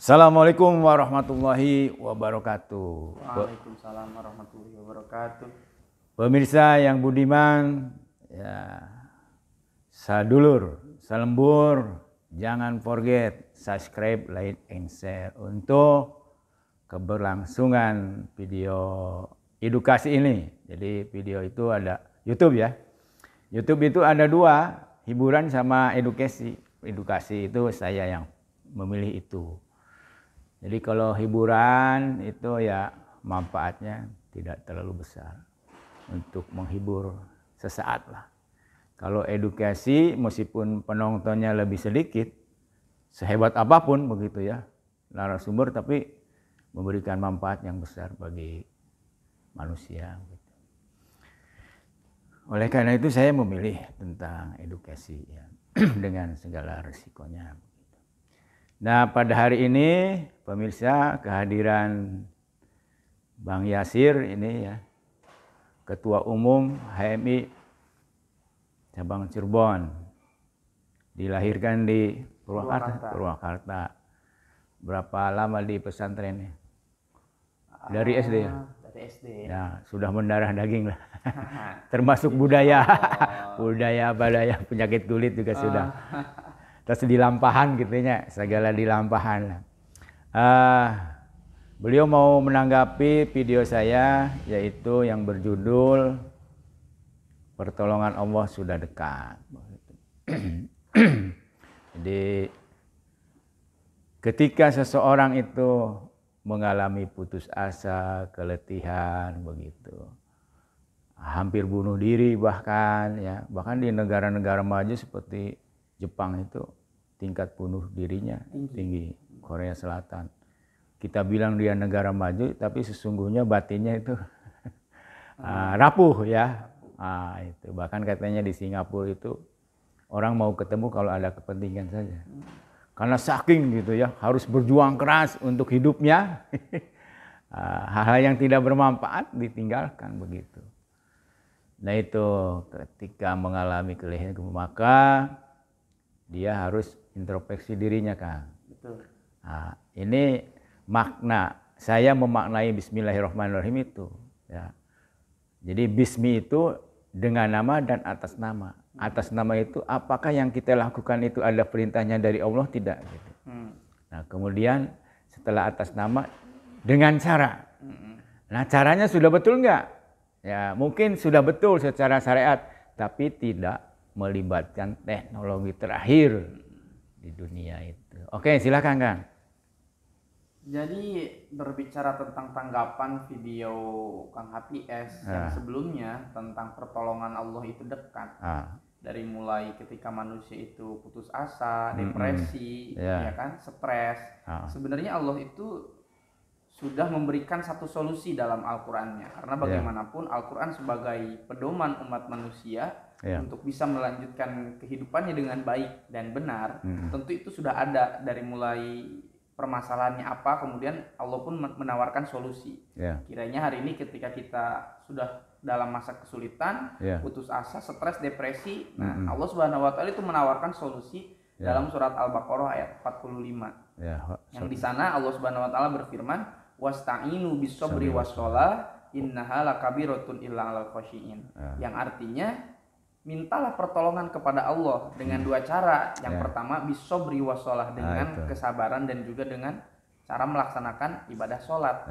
Assalamualaikum warahmatullahi wabarakatuh. Waalaikumsalam warahmatullahi wabarakatuh. Pemirsa yang budiman, ya, sadulur, salembur, jangan forget subscribe, like, and share untuk keberlangsungan video edukasi ini. Jadi video itu ada YouTube ya. YouTube itu ada dua, hiburan sama edukasi. Edukasi itu saya yang memilih itu. Jadi kalau hiburan itu ya manfaatnya tidak terlalu besar untuk menghibur sesaat lah. Kalau edukasi meskipun penontonnya lebih sedikit, sehebat apapun begitu ya narasumber, tapi memberikan manfaat yang besar bagi manusia. Oleh karena itu saya memilih tentang edukasi ya, dengan segala risikonya. Nah, pada hari ini pemirsa, kehadiran Bang Yasir ini ya, Ketua Umum HMI Cabang Cirebon, dilahirkan di Purwakarta. Berapa lama di pesantren? Dari SD ya? Dari SD. Ya, sudah mendarah daging lah. Termasuk budaya, budaya penyakit kulit juga sudah. Terus di lampahan gitunya, segala di lampahan. Beliau mau menanggapi video saya, yaitu yang berjudul Pertolongan Allah Sudah Dekat. Jadi ketika seseorang itu mengalami putus asa, keletihan begitu, hampir bunuh diri bahkan ya, bahkan di negara-negara maju seperti Jepang itu tingkat bunuh dirinya tinggi. Korea Selatan, kita bilang dia negara maju, tapi sesungguhnya batinnya itu rapuh ya. Itu bahkan katanya di Singapura itu orang mau ketemu kalau ada kepentingan saja, karena saking gitu ya harus berjuang keras untuk hidupnya. Hal-hal yang tidak bermanfaat ditinggalkan begitu. Nah itu ketika mengalami keletihan, maka dia harus introspeksi dirinya, Kang. Betul. Nah, ini makna saya memaknai Bismillahirrahmanirrahim itu ya. Jadi bismi itu dengan nama dan atas nama. Atas nama itu apakah yang kita lakukan itu ada perintahnya dari Allah, tidak gitu. Nah, kemudian setelah atas nama dengan cara. Nah, caranya sudah betul enggak? Ya, mungkin sudah betul secara syariat, tapi tidak melibatkan teknologi terakhir di dunia itu. Oke, silakan Kang. Jadi berbicara tentang tanggapan video Kang HPS yang sebelumnya tentang pertolongan Allah itu dekat. Dari mulai ketika manusia itu putus asa, depresi, ya kan, stres. Sebenarnya Allah itu sudah memberikan satu solusi dalam Al-Qur'annya. Karena bagaimanapun Al-Qur'an sebagai pedoman umat manusia untuk bisa melanjutkan kehidupannya dengan baik dan benar, tentu itu sudah ada dari mulai permasalahannya apa, kemudian Allah pun menawarkan solusi. Kiranya hari ini ketika kita sudah dalam masa kesulitan, putus asa, stres, depresi, nah Allah Subhanahu wa taala itu menawarkan solusi dalam surat Al-Baqarah ayat 45. Yang di sana Allah Subhanahu wa taala berfirman, "Wasta'inu bis-sabri was-shalah, innaha lakabiratun illa 'alal khashiyin." Yang artinya mintalah pertolongan kepada Allah dengan dua cara. Yang pertama bis-sabri was-shalah, dengan kesabaran dan juga dengan cara melaksanakan ibadah sholat.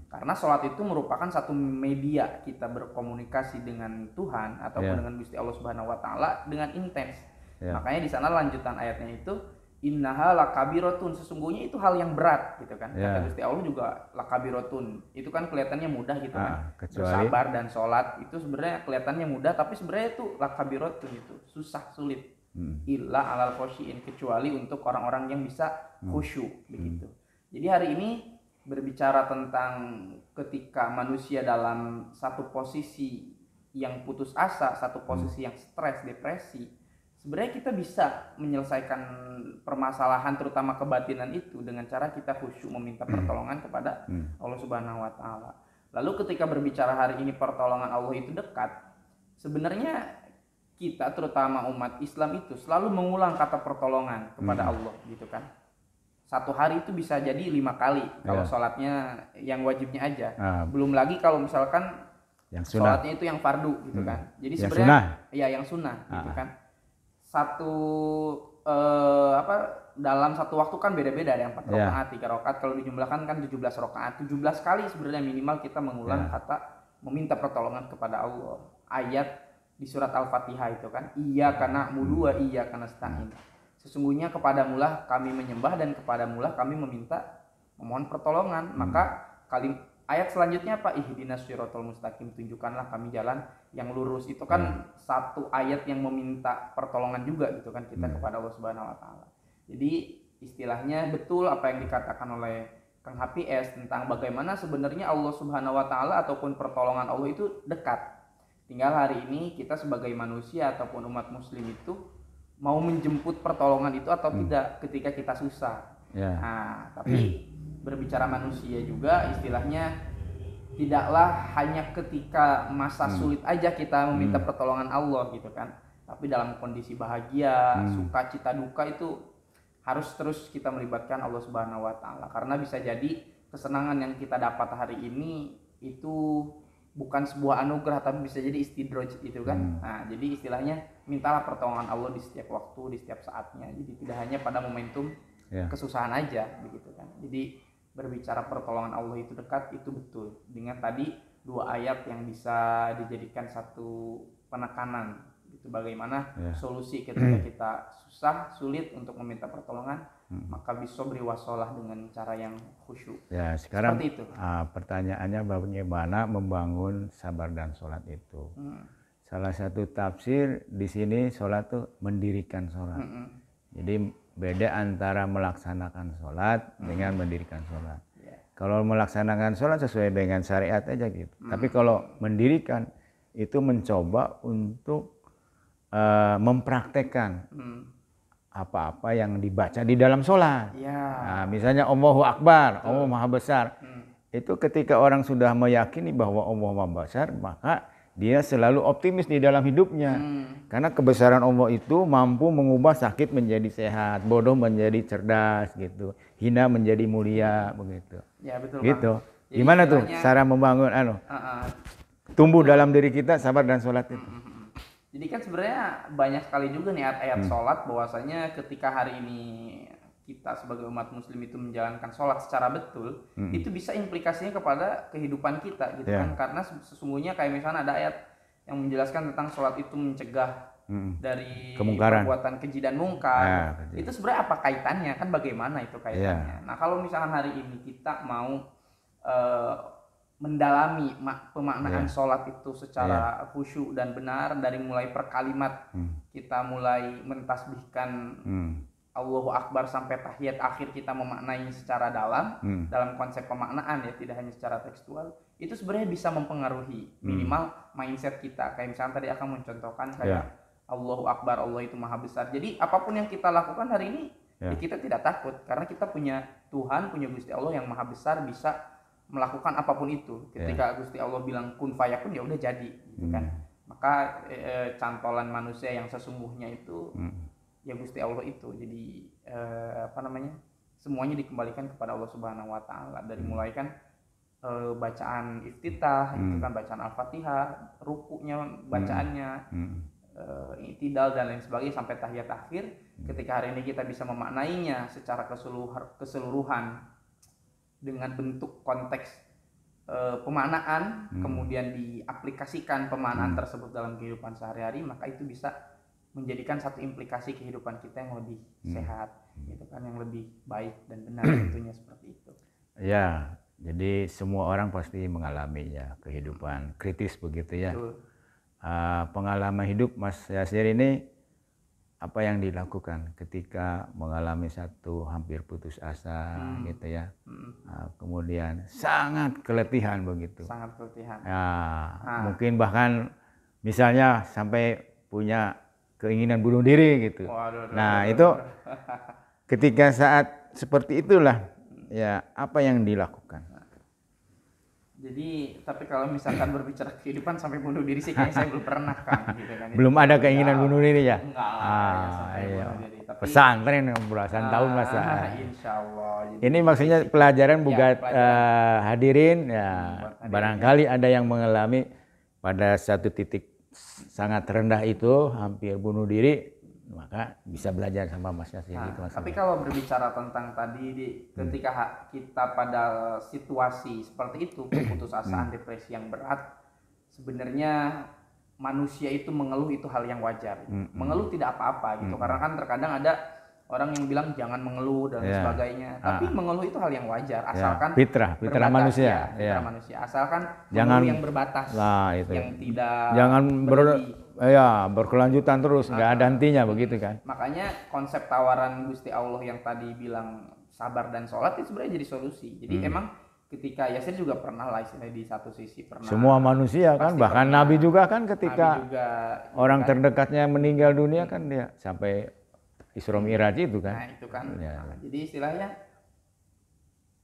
Karena sholat itu merupakan satu media kita berkomunikasi dengan Tuhan ataupun dengan Gusti Allah Subhanahu wa taala dengan intens. Makanya di sana lanjutan ayatnya itu innaha lakabiratun, sesungguhnya itu hal yang berat gitu kan. Kata Gusti Allah juga lakabiratun. Itu kan kelihatannya mudah gitu kan. Bersabar dan sholat itu sebenarnya kelihatannya mudah, tapi sebenarnya itu lakabiratun, itu susah, sulit. Illa 'alal khashiyin, kecuali untuk orang-orang yang bisa khusyuk begitu. Jadi hari ini berbicara tentang ketika manusia dalam satu posisi yang putus asa, satu posisi yang stres, depresi, sebenarnya kita bisa menyelesaikan permasalahan terutama kebatinan itu dengan cara kita khusyuk meminta pertolongan kepada Allah Subhanahu wa taala. Lalu ketika berbicara hari ini pertolongan Allah itu dekat, sebenarnya kita terutama umat Islam itu selalu mengulang kata pertolongan kepada Allah gitu kan. satu hari itu bisa jadi 5 kali kalau sholatnya yang wajibnya aja. Belum lagi kalau misalkan yang sunnah. Sholatnya itu yang fardu gitu kan. Jadi sebenarnya ya yang sunnah gitu kan. Satu dalam satu waktu kan beda-beda, ada yang 4 rakaat, 3 rakaat, kalau dijumlahkan kan 17 rakaat. 17 kali sebenarnya minimal kita mengulang kata meminta pertolongan kepada Allah. Ayat di surat Al-Fatihah itu kan, iyyaka na'budu wa iyyaka nasta'in. Sesungguhnya kepadamulah kami menyembah dan kepadamulah kami memohon pertolongan. Maka ayat selanjutnya apa? Ihdinas siratal mustaqim, tunjukkanlah kami jalan yang lurus. Itu kan satu ayat yang meminta pertolongan juga gitu kan kita kepada Allah Subhanahu wa taala. Jadi istilahnya betul apa yang dikatakan oleh Kang HPS tentang bagaimana sebenarnya Allah Subhanahu wa taala ataupun pertolongan Allah itu dekat. Tinggal hari ini kita sebagai manusia ataupun umat muslim itu mau menjemput pertolongan itu atau tidak ketika kita susah. Nah, tapi berbicara manusia juga istilahnya tidaklah hanya ketika masa sulit aja kita meminta pertolongan Allah gitu kan, tapi dalam kondisi bahagia, suka, cita, duka itu harus terus kita melibatkan Allah Subhanahu wa taala, karena bisa jadi kesenangan yang kita dapat hari ini itu bukan sebuah anugerah tapi bisa jadi istidraj gitu kan. Nah, jadi istilahnya mintalah pertolongan Allah di setiap waktu, di setiap saatnya. Jadi tidak hanya pada momentum kesusahan aja begitu kan. Jadi berbicara pertolongan Allah itu dekat, itu betul. Dengan tadi 2 ayat yang bisa dijadikan satu penekanan gitu, bagaimana solusi ketika kita susah, sulit untuk meminta pertolongan, maka bisa beri wasolah dengan cara yang khusyuk. Ya, sekarang seperti itu. Pertanyaannya bagaimana membangun sabar dan sholat itu. Salah satu tafsir di sini sholat itu mendirikan sholat. Jadi beda antara melaksanakan sholat dengan mendirikan sholat. Kalau melaksanakan sholat sesuai dengan syariat aja gitu. Tapi kalau mendirikan itu mencoba untuk mempraktekkan apa-apa yang dibaca di dalam sholat. Nah, misalnya Allahu Akbar, Allah Maha Besar. Itu ketika orang sudah meyakini bahwa Allah Maha Besar, maka dia selalu optimis di dalam hidupnya. Karena kebesaran Allah itu mampu mengubah sakit menjadi sehat, bodoh menjadi cerdas gitu, hina menjadi mulia begitu. Ya, betul, gitu. Gimana tuh cara membangun tumbuh dalam diri kita sabar dan sholat itu? Jadi kan sebenarnya banyak sekali juga nih ayat-ayat sholat bahwasanya ketika hari ini kita sebagai umat muslim itu menjalankan sholat secara betul, itu bisa implikasinya kepada kehidupan kita gitu kan. Karena sesungguhnya kayak misalnya ada ayat yang menjelaskan tentang sholat itu mencegah dari perbuatan keji dan mungkar. Itu sebenarnya apa kaitannya, kan bagaimana itu kaitannya. Nah, kalau misalkan hari ini kita mau mendalami pemaknaan sholat itu secara khusyuk dan benar, dari mulai per kalimat kita mulai mentasbihkan Allahu Akbar sampai tahiyat akhir kita memaknai secara dalam konsep pemaknaan ya, tidak hanya secara tekstual, itu sebenarnya bisa mempengaruhi minimal mindset kita. Kayak misalnya tadi akan mencontohkan kayak Allahu Akbar, Allah itu Maha Besar. Jadi apapun yang kita lakukan hari ini ya kita tidak takut, karena kita punya Tuhan, punya Gusti Allah yang Maha Besar, bisa melakukan apapun itu. Ketika Gusti Allah bilang kun fayakun, ya udah jadi gitu kan. Maka cantolan manusia yang sesungguhnya itu ya Gusti Allah itu. Jadi semuanya dikembalikan kepada Allah Subhanahu wa taala, dari mulai kan bacaan iftitah itu kan, bacaan Al-Fatihah, rukunya bacaannya, i'tidal dan lain sebagainya sampai tahiyat akhir. Ketika hari ini kita bisa memaknainya secara keseluruhan dengan bentuk konteks pemaknaan, kemudian diaplikasikan pemaknaan tersebut dalam kehidupan sehari-hari, maka itu bisa menjadikan satu implikasi kehidupan kita yang lebih sehat, gitu kan, yang lebih baik dan benar. Tentunya seperti itu. Ya, jadi semua orang pasti mengalami ya kehidupan kritis begitu ya. Pengalaman hidup Mas Yasir ini, apa yang dilakukan ketika mengalami satu hampir putus asa gitu ya, kemudian sangat keletihan begitu. Sangat keletihan. Mungkin bahkan misalnya sampai punya keinginan bunuh diri gitu. Itu ketika saat seperti itulah ya apa yang dilakukan? Jadi, tapi kalau misalkan berbicara kehidupan sampai bunuh diri sih kayaknya saya belum pernah kan, gitu kan. Belum ada keinginan bunuh diri ya? Enggak lah, bunuh diri. Tapi pesantren belasan tahun masa. Insya Allah. Ini maksudnya pelajaran buat hadirin ya, barangkali ada yang mengalami pada satu titik sangat rendah itu hampir bunuh diri, maka bisa belajar sama Masnya sini. Tapi kalau berbicara tentang tadi ketika kita pada situasi seperti itu, putusasaan, depresi yang berat, sebenarnya manusia itu mengeluh itu hal yang wajar. Mengeluh tidak apa-apa gitu. Karena kan terkadang ada orang yang bilang jangan mengeluh dan sebagainya. Tapi mengeluh itu hal yang wajar asalkan fitrah manusia. Fitrah manusia. Asalkan jangan mengeluh yang berbatas. Itu. Yang tidak jangan berkelanjutan terus, nggak ada hentinya begitu kan. Makanya konsep tawaran Gusti Allah yang tadi bilang sabar dan sholat itu sebenarnya jadi solusi. Jadi emang ketika Yasir juga pernah lah istilahnya di satu sisi pernah. Semua manusia kan, bahkan Nabi juga kan ketika orang terdekatnya meninggal dunia kan dia sampai Isra Mi'raj itu kan. Nah itu kan. Jadi istilahnya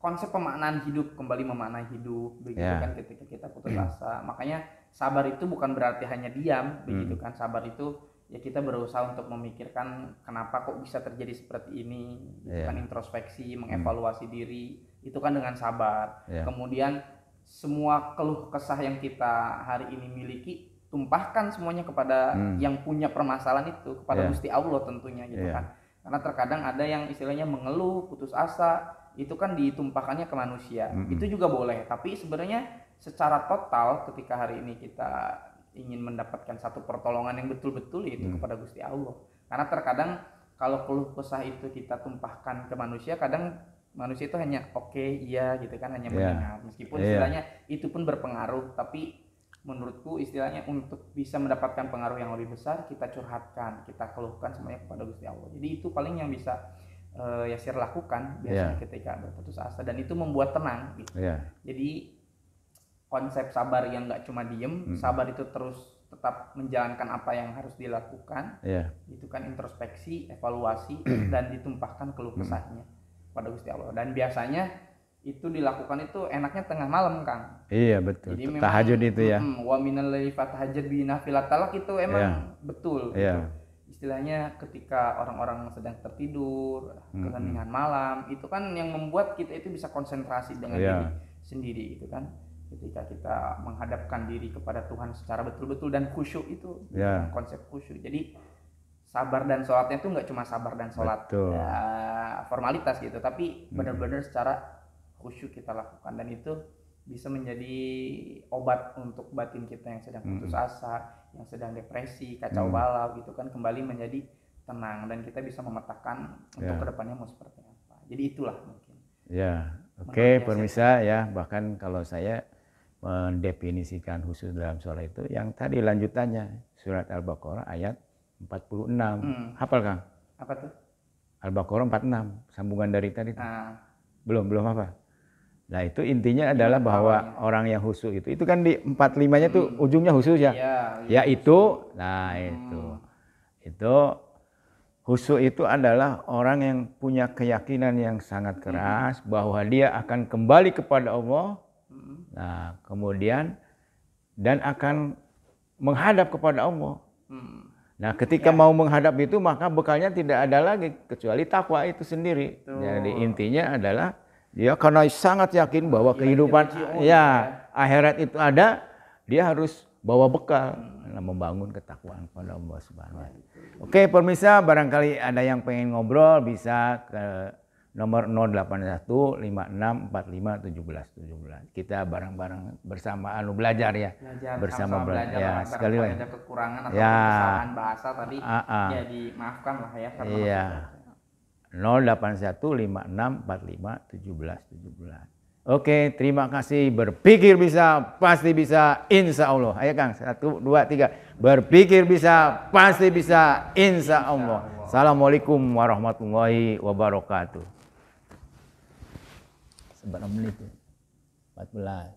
konsep pemaknaan hidup, kembali memaknai hidup begitu kan ketika kita putus asa. Makanya sabar itu bukan berarti hanya diam begitu kan. Sabar itu ya kita berusaha untuk memikirkan kenapa kok bisa terjadi seperti ini, gitu kan, introspeksi, mengevaluasi diri, itu kan dengan sabar. Kemudian semua keluh kesah yang kita hari ini miliki, tumpahkan semuanya kepada yang punya permasalahan itu, kepada Gusti Allah tentunya gitu kan. Karena terkadang ada yang istilahnya mengeluh, putus asa, itu kan ditumpahkannya ke manusia. Itu juga boleh, tapi sebenarnya secara total ketika hari ini kita ingin mendapatkan satu pertolongan yang betul-betul itu kepada Gusti Allah. Karena terkadang kalau keluh kesah itu kita tumpahkan ke manusia, kadang manusia itu hanya iya gitu kan, hanya mendengar. Meskipun istilahnya itu pun berpengaruh, tapi menurutku istilahnya untuk bisa mendapatkan pengaruh yang lebih besar, kita curhatkan, kita keluhkan semuanya kepada Gusti Allah. Jadi itu paling yang bisa Yasir lakukan biasanya ketika berputus asa, dan itu membuat tenang gitu. Jadi konsep sabar yang nggak cuma diem, sabar itu terus tetap menjalankan apa yang harus dilakukan, itu kan introspeksi, evaluasi, dan ditumpahkan keluh kesahnya pada Gusti Allah. Dan biasanya itu dilakukan itu enaknya tengah malam, Kang. Iya betul. Jadi tahajud itu ya. Wa minal laili fatahajjad bi nafilat talak itu emang betul. Gitu. Istilahnya ketika orang-orang sedang tertidur, keheningan malam, itu kan yang membuat kita itu bisa konsentrasi dengan diri sendiri gitu kan. Ketika kita menghadapkan diri kepada Tuhan secara betul-betul dan khusyuk itu konsep khusyuk. Jadi sabar dan sholatnya itu nggak cuma sabar dan sholat formalitas gitu, tapi benar-benar secara khusyuk kita lakukan, dan itu bisa menjadi obat untuk batin kita yang sedang putus asa, yang sedang depresi, kacau balau gitu kan, kembali menjadi tenang, dan kita bisa memetakan untuk kedepannya mau seperti apa. Jadi itulah mungkin. Oke, pemirsa ya, bahkan kalau saya mendefinisikan khusyuk dalam sholat itu yang tadi lanjutannya surat Al-Baqarah ayat 46. Hafal Kang? Apa tuh? Al-Baqarah 46, sambungan dari tadi. Belum apa? Nah itu intinya adalah bahwa orang yang khusyuk itu kan di 45-nya tuh ujungnya khusyuk ya. Yaitu, itu khusyuk itu adalah orang yang punya keyakinan yang sangat keras bahwa dia akan kembali kepada Allah. Nah, kemudian dan akan menghadap kepada Allah. Nah, ketika mau menghadap itu maka bekalnya tidak ada lagi kecuali takwa itu sendiri. Jadi intinya adalah dia karena sangat yakin bahwa kehidupan akhirat itu ada, dia harus bawa bekal membangun ketakwaan kepada Allah Subhanahu wa taala. Oke, pemirsa, barangkali ada yang pengen ngobrol bisa ke nomor 08156451717. Kita bareng-bareng bersama belajar ya. Bersama belajar ya, sekali lagi. Ada kekurangan atau kesalahan bahasa tadi ya dimaafkan lah ya. Iya. 08156451717. Oke, terima kasih. Berpikir bisa, pasti bisa, insya Allah. Ayo Kang, 1, 2, 3. Berpikir bisa, pasti bisa, insya Allah. Assalamualaikum warahmatullahi wabarakatuh. Seberapa menit? 14.